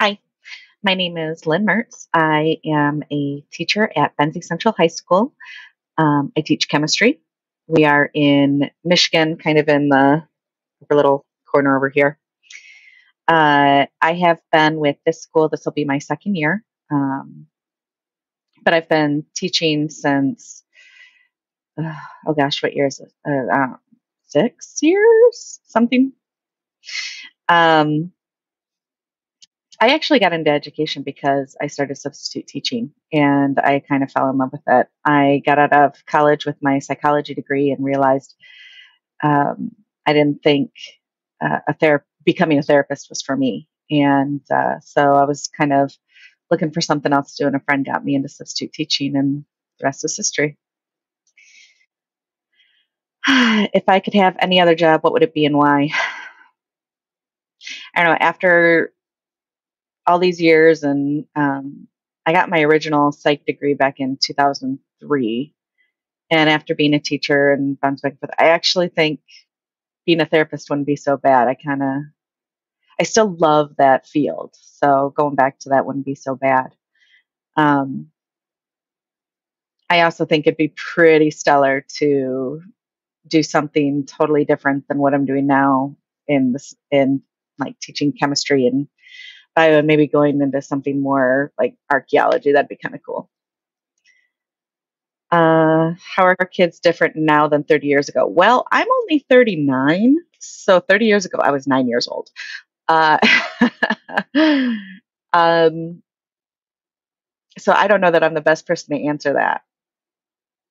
Hi, my name is Lynn Mertz. I am a teacher at Benzie Central High School. I teach chemistry. We are in Michigan, kind of in the little corner over here. I have been with this school, this will be my second year, but I've been teaching since, oh gosh, what year is it? 6 years, something. Um, I actually got into education because I started substitute teaching and I kind of fell in love with it. I got out of college with my psychology degree and realized I didn't think becoming a therapist was for me. And so I was kind of looking for something else to do, and a friend got me into substitute teaching, and the rest is history. If I could have any other job, what would it be and why? I don't know. After all these years, and I got my original psych degree back in 2003. And after being a teacher and bounced back and forth, I actually think being a therapist wouldn't be so bad. I still love that field. So going back to that wouldn't be so bad. Um, I also think it'd be pretty stellar to do something totally different than what I'm doing now in like teaching chemistry and bio, and maybe going into something more like archaeology. That'd be kind of cool. How are kids different now than 30 years ago? Well, I'm only 39, so 30 years ago I was 9 years old. Uh, um, so I don't know that I'm the best person to answer that.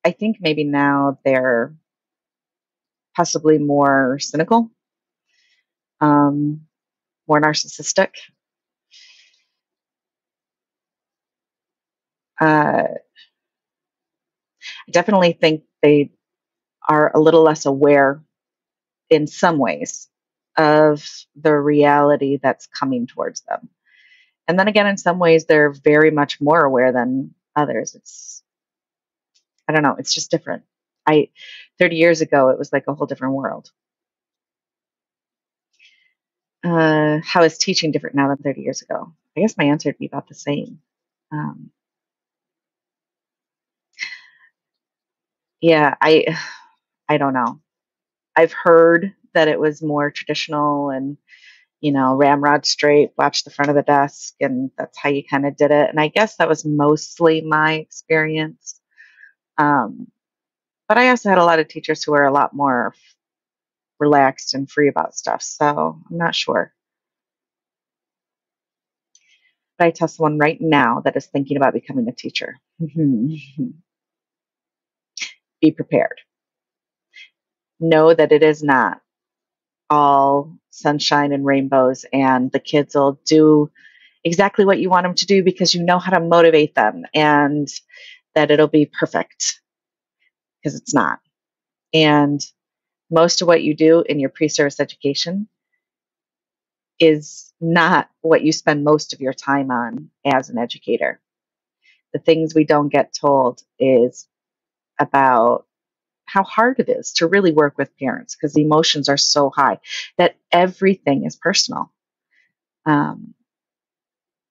I think maybe now they're possibly more cynical, um, more narcissistic. I definitely think they are a little less aware in some ways of the reality that's coming towards them. And then again, in some ways, they're very much more aware than others. I don't know, it's just different. I 30 years ago, it was like a whole different world. How is teaching different now than 30 years ago? I guess my answer would be about the same. Um, yeah, I don't know. I've heard that it was more traditional and ramrod straight, watch the front of the desk, and that's how you kind of did it. And I guess that was mostly my experience. Um, but I also had a lot of teachers who were a lot more relaxed and free about stuff. So I'm not sure. But I tell someone right now that is thinking about becoming a teacher, be prepared. Know that it is not all sunshine and rainbows, and the kids will do exactly what you want them to do because you know how to motivate them, and that it'll be perfect, because it's not. And most of what you do in your pre-service education is not what you spend most of your time on as an educator. The things we don't get told is about how hard it is to really work with parents, because the emotions are so high that everything is personal. Um,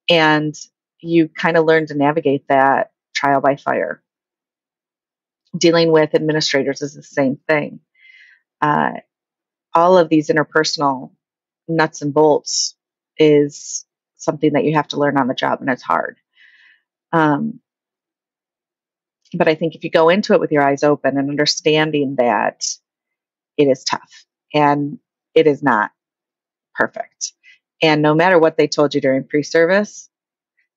and you kind of learn to navigate that trial by fire. Dealing with administrators is the same thing. Uh, all of these interpersonal nuts and bolts is something that you have to learn on the job, and it's hard. Um, but I think if you go into it with your eyes open and understanding that it is tough and it is not perfect, and no matter what they told you during pre-service,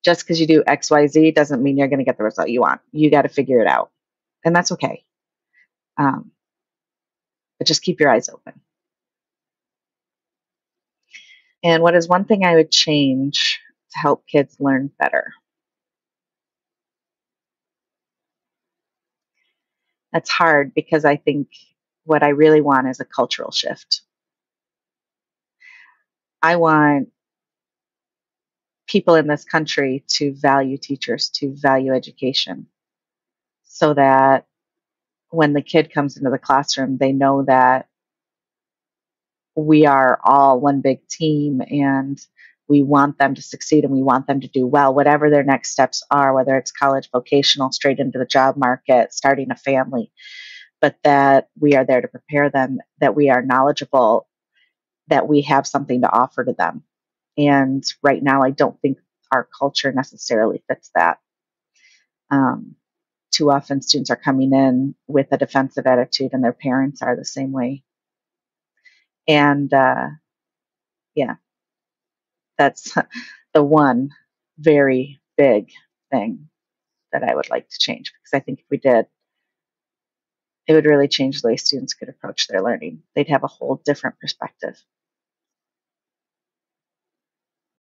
just because you do XYZ doesn't mean you're going to get the result you want. You got to figure it out, and that's okay. But just keep your eyes open. And what is one thing I would change to help kids learn better? That's hard, because I think what I really want is a cultural shift. I want people in this country to value teachers, to value education, so that when the kid comes into the classroom, they know that we are all one big team, and We want them to succeed and we want them to do well, whatever their next steps are, whether it's college, vocational, straight into the job market, starting a family, but that we are there to prepare them, that we are knowledgeable, that we have something to offer to them. And right now, I don't think our culture necessarily fits that. Um, Too often, students are coming in with a defensive attitude, and their parents are the same way. And yeah, that's the one very big thing that I would like to change, because I think if we did, it would really change the way students could approach their learning. They'd have a whole different perspective.